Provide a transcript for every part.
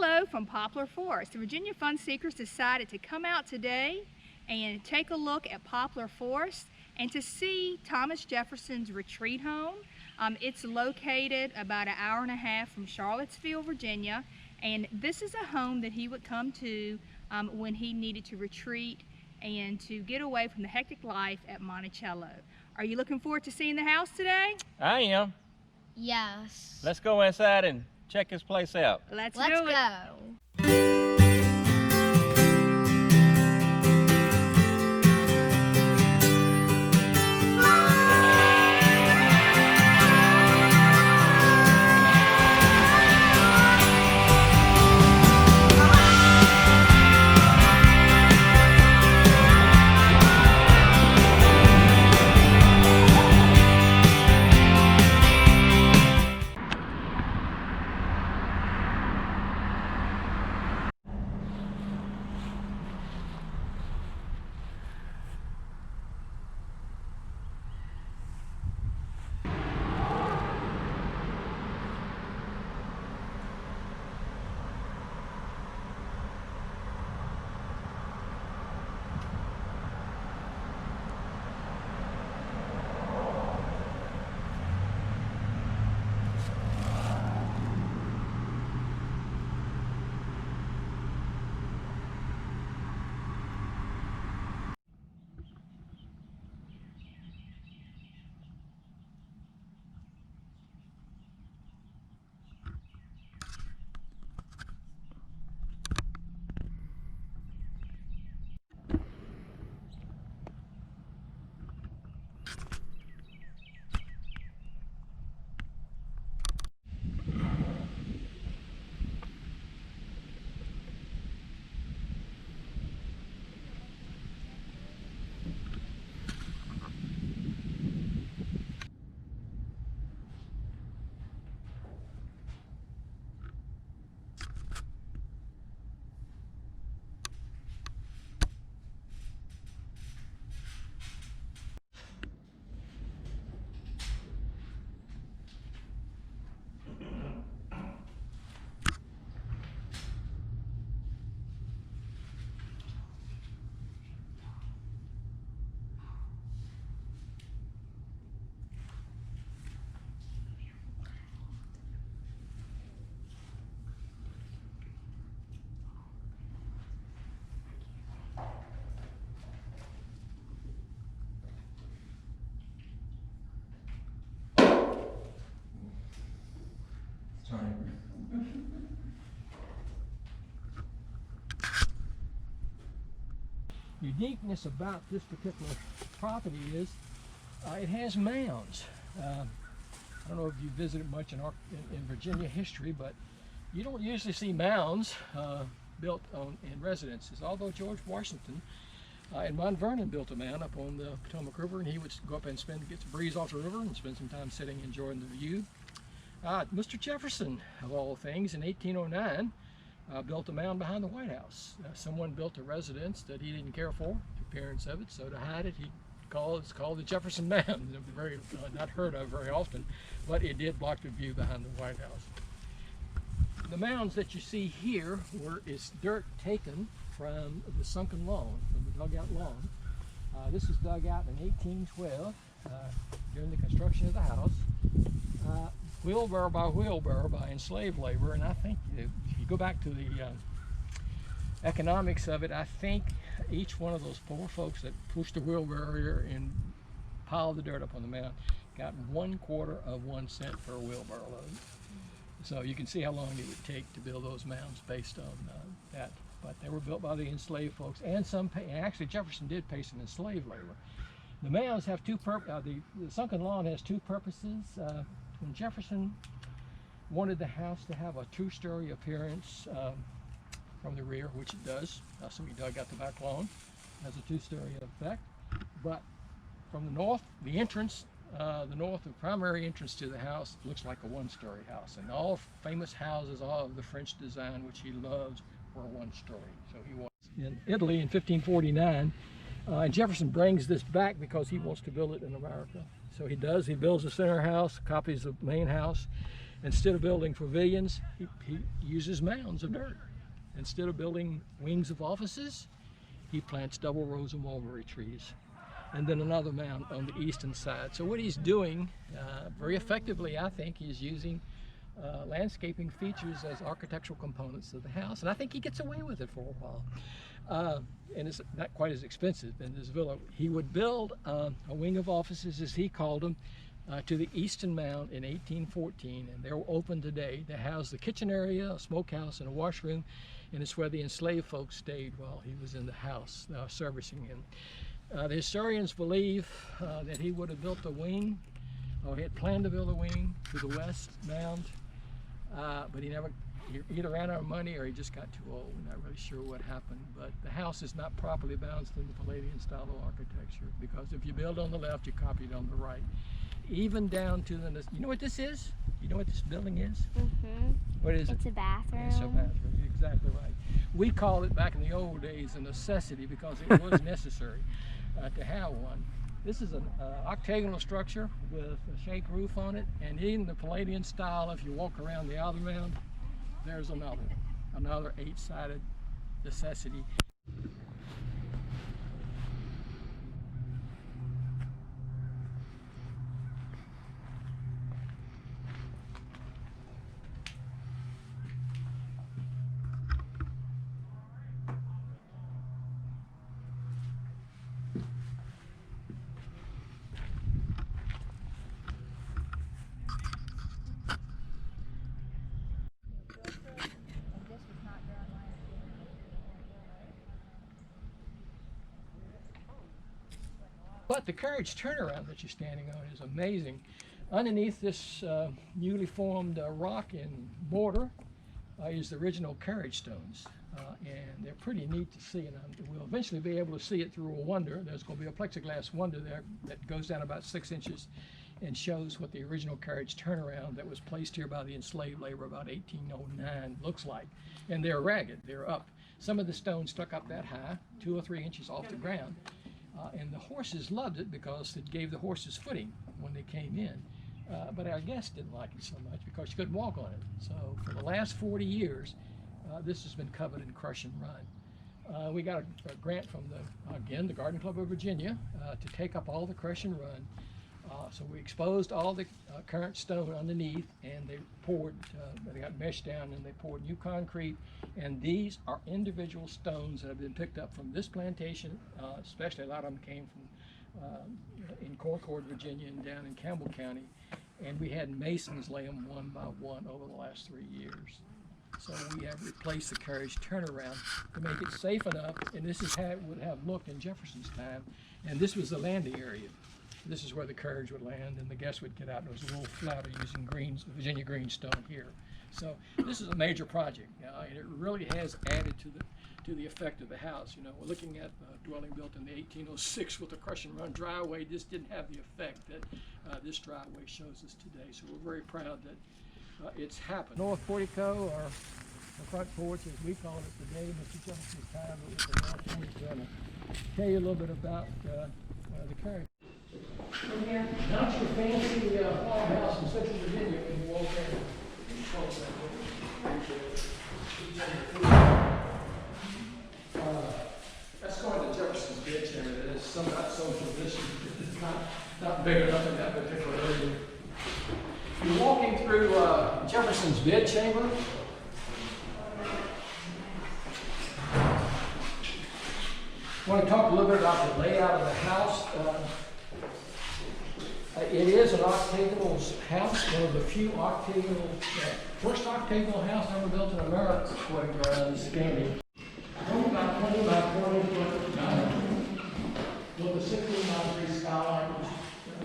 Hello from Poplar Forest. The Virginia Fun Seekers decided to come out today and take a look at Poplar Forest and to see Thomas Jefferson's retreat home. It's located about an hour and a half from Charlottesville, Virginia, and this is a home that he would come to when he needed to retreat and to get away from the hectic life at Monticello. Are you looking forward to seeing the house today? I am. Yes. Let's go inside and check this place out. Let's go. Uniqueness about this particular property is it has mounds. I don't know if you visited much in Virginia history, but you don't usually see mounds built in residences. Although George Washington and Mount Vernon built a mound up on the Potomac River, and he would go up and get some breeze off the river and spend some time sitting enjoying the view. Mr. Jefferson, of all things, in 1809, built a mound behind the White House. Someone built a residence that he didn't care for, the appearance of it, so to hide it, it's called the Jefferson Mound. Very not heard of very often, but it did block the view behind the White House. The mounds that you see here is dirt taken from the sunken lawn, from the dugout lawn. This was dug out in 1812 during the construction of the house. Wheelbarrow by enslaved labor, and I think if you go back to the economics of it, I think each one of those poor folks that pushed the wheelbarrow and piled the dirt up on the mound got 1/4 of 1 cent per wheelbarrow load. So you can see how long it would take to build those mounds based on that. But they were built by the enslaved folks, and actually Jefferson did pay some enslaved labor. The mounds have two purposes. The sunken lawn has two purposes. When Jefferson wanted the house to have a two-story appearance from the rear, which it does, so he dug out the back lawn, has a two-story effect. But from the north, the primary entrance to the house looks like a one-story house. And all famous houses, all of the French design, which he loves, were one-story. So he was in Italy in 1549. And Jefferson brings this back because he wants to build it in America. So he does. He builds the center house, copies the main house. Instead of building pavilions, he uses mounds of dirt. Instead of building wings of offices, he plants double rows of mulberry trees. And then another mound on the eastern side. So what he's doing very effectively, I think, he's using landscaping features as architectural components of the house. And I think he gets away with it for a while. And it's not quite as expensive in this villa. He would build a wing of offices, as he called them, to the eastern mound in 1814, and they're open today. They house the kitchen area, a smokehouse, and a washroom, and it's where the enslaved folks stayed while he was in the house servicing him. The historians believe that he would have built a wing, or he had planned to build a wing to the west mound, but he either ran out of money or he just got too old. We're not really sure what happened, but the house is not properly balanced in the Palladian style of architecture, because if you build on the left, you copy it on the right. Even down to the, you know what this is? You know what this building is? Mm-hmm. What is it? It's a bathroom. It's a bathroom, you're exactly right. We call it back in the old days a necessity because it was necessary to have one. This is an octagonal structure with a shake roof on it, and in the Palladian style, if you walk around the outer mound, there's another 8-sided necessity. But the Carriage turnaround that you're standing on is amazing. Underneath this newly formed rock and border is the original Carriage stones. And they're pretty neat to see, and we'll eventually be able to see it through a window. There's going to be a plexiglass window there that goes down about 6 inches and shows what the original Carriage turnaround that was placed here by the enslaved labor about 1809 looks like. And they're ragged, they're up. Some of the stones stuck up that high, 2 or 3 inches off the ground. And the horses loved it because it gave the horses footing when they came in. But our guests didn't like it so much because you couldn't walk on it. So for the last 40 years, this has been covered in crush and run. We got a grant from the Garden Club of Virginia to take up all the crush and run. So we exposed all the current stone underneath, and they poured, they got mesh down and they poured new concrete. And these are individual stones that have been picked up from this plantation, especially a lot of them came from in Concord, Virginia, and down in Campbell County. And we had masons lay them one by one over the last 3 years. So we have replaced the Carriage turnaround to make it safe enough, and this is how it would have looked in Jefferson's time. And this was the landing area. This is where the Carriage would land, and the guests would get out, and it was a little flatter using Virginia greenstone here. So this is a major project, and it really has added to the effect of the house. You know, we're looking at a dwelling built in the 1806 with a crush and run driveway. This didn't have the effect that this driveway shows us today. So we're very proud that it's happened. North portico, or the front porch, as we call it today, Mr. Jefferson's time, it was the north porch. I'm going to tell you a little bit about the Carriage. Not your fancy farmhouse in Central Virginia when you walk in. That's called the Jefferson's bed chamber. That is not social distance. It's not big enough in that particular area. You're walking through Jefferson's bed chamber. I want to talk a little bit about the layout of the house. It is an octagonal house, one of the few first octagonal house ever built in America, according to our scanning. 20 by 20 by 20 foot diameter, with a 16 by 3 skylight, which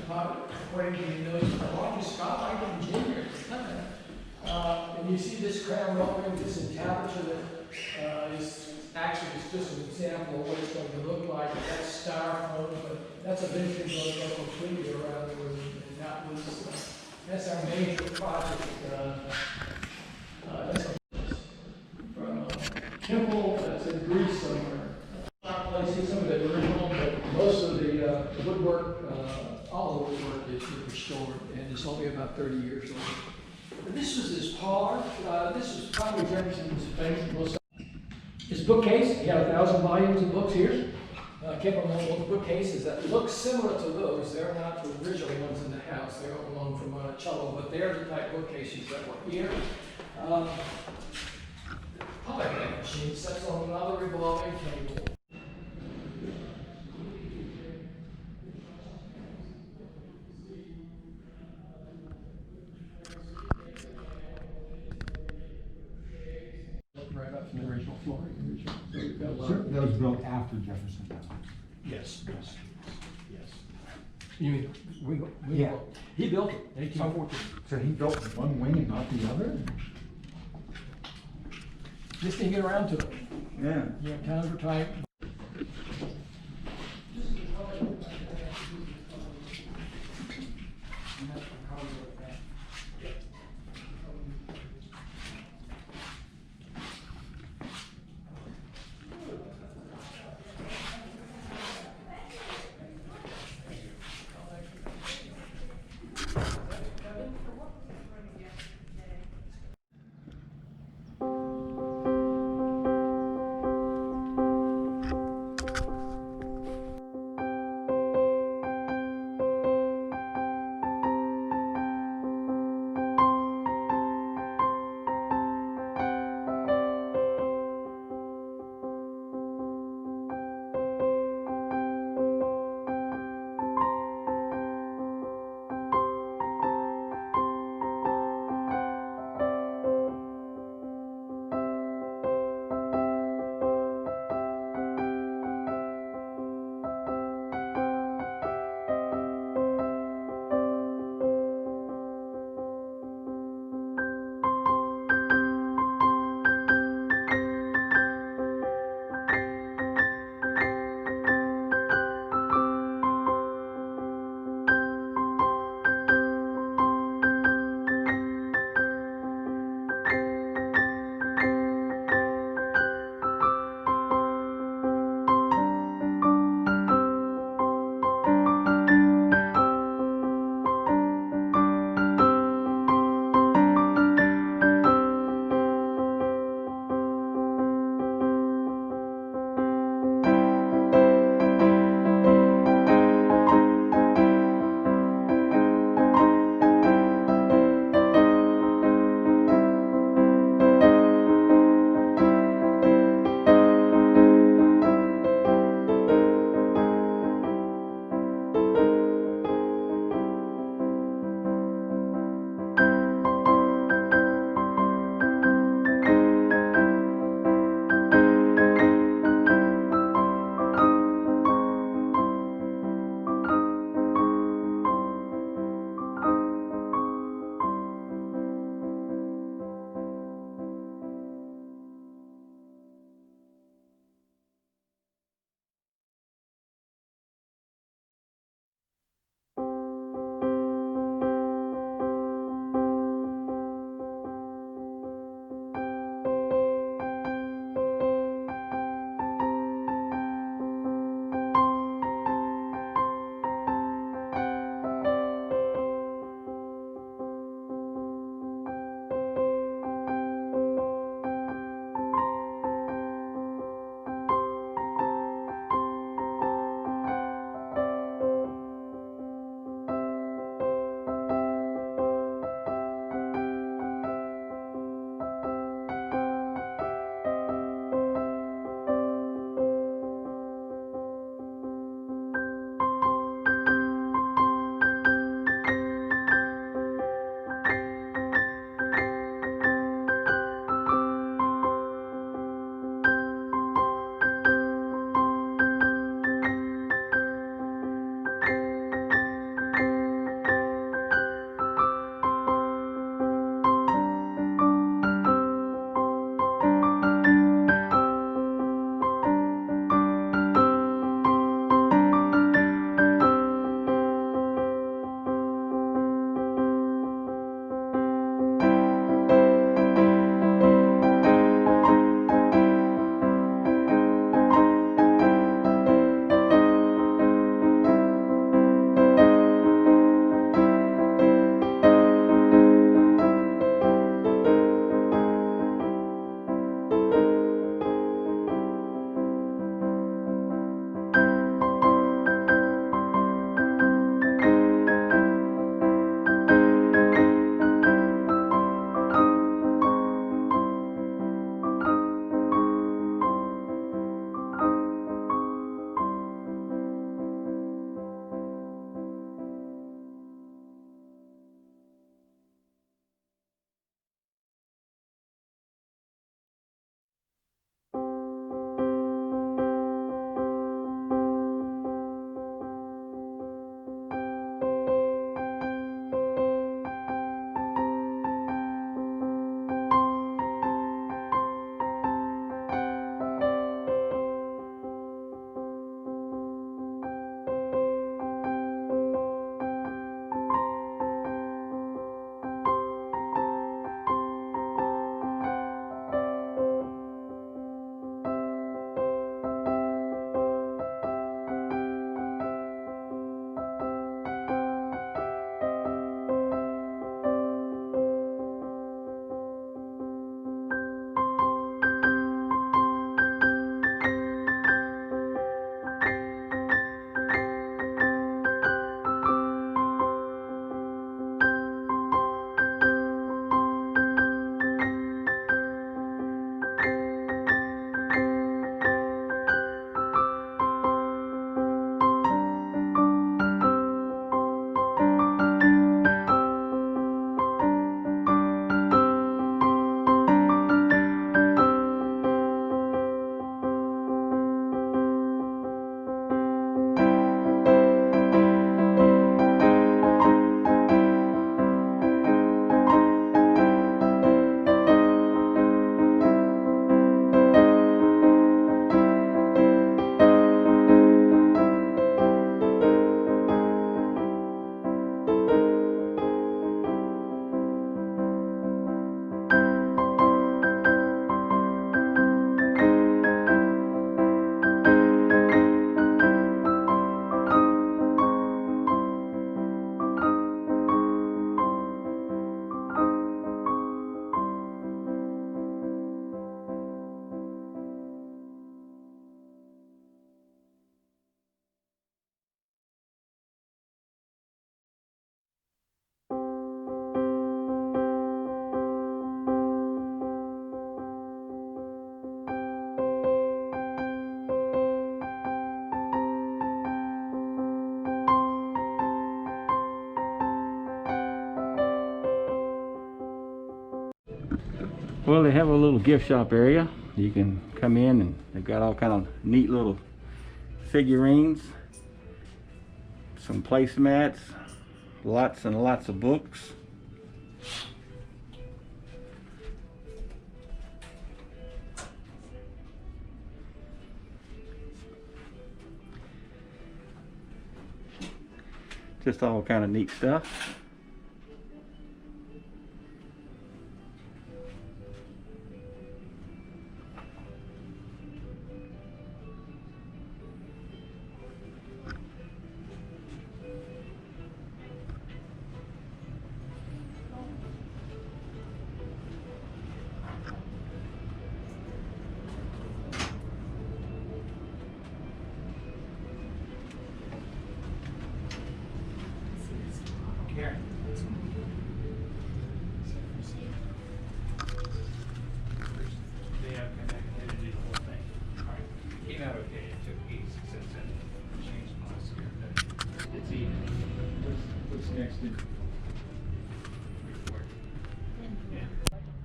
according to the notes, the largest skylight in Virginia at the time. And you see this crown molding, this entablature that is actually it's just an example of what it's going to look like. That's styrofoam, but that's eventually going to go completely around the room. And that's our major project. That's from a temple that's in Greece somewhere. Not placing some of the original, but most of the woodwork, all the woodwork is restored, and it's only about 30 years old. This was his parlor. This was probably Jefferson's famous. His bookcase, he had 1,000 volumes of books here. Kept on one of those bookcases that look similar to those. They're not the original ones in the house. They don't belong from Monticello, but they're the type bookcases that were here. Polygraph machine sets on another revolving table. Right up from the original flooring. So we've got a lot of- That was built after Jefferson. Yes, yes, yes. You mean, Yeah. He built it, 1814. So he built one wing and not the other? Just didn't get around to it. Yeah. You know, times were tight. Well, they have a little gift shop area. You can come in and they've got all kind of neat little figurines, some placemats, lots and lots of books. Just all kind of neat stuff.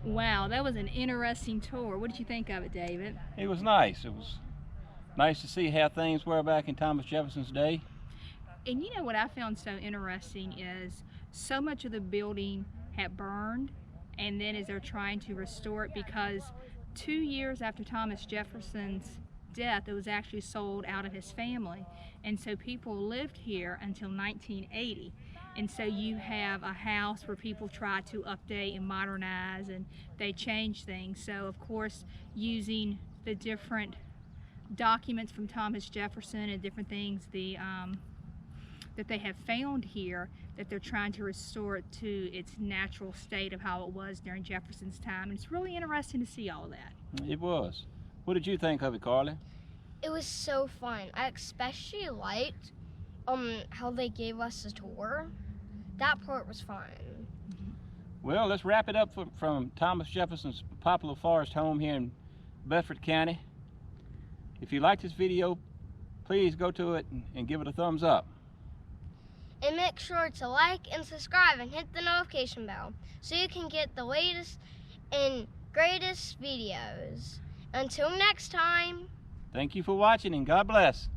Wow, that was an interesting tour. What did you think of it, David? It was nice. It was nice to see how things were back in Thomas Jefferson's day. And you know what I found so interesting is so much of the building had burned, and then as they're trying to restore it, because 2 years after Thomas Jefferson's death, it was actually sold out of his family. And so people lived here until 1980. And so you have a house where people try to update and modernize, and they change things. So of course, using the different documents from Thomas Jefferson and different things that they have found here, that they're trying to restore it to its natural state of how it was during Jefferson's time. And it's really interesting to see all of that. It was. What did you think of it, Carly? It was so fun. I especially liked how they gave us a tour. That part was fun. Well, let's wrap it up from Thomas Jefferson's Poplar Forest home here in Bedford County. If you like this video, please go to it and give it a thumbs up. And make sure to like and subscribe and hit the notification bell so you can get the latest and greatest videos. Until next time. Thank you for watching and God bless.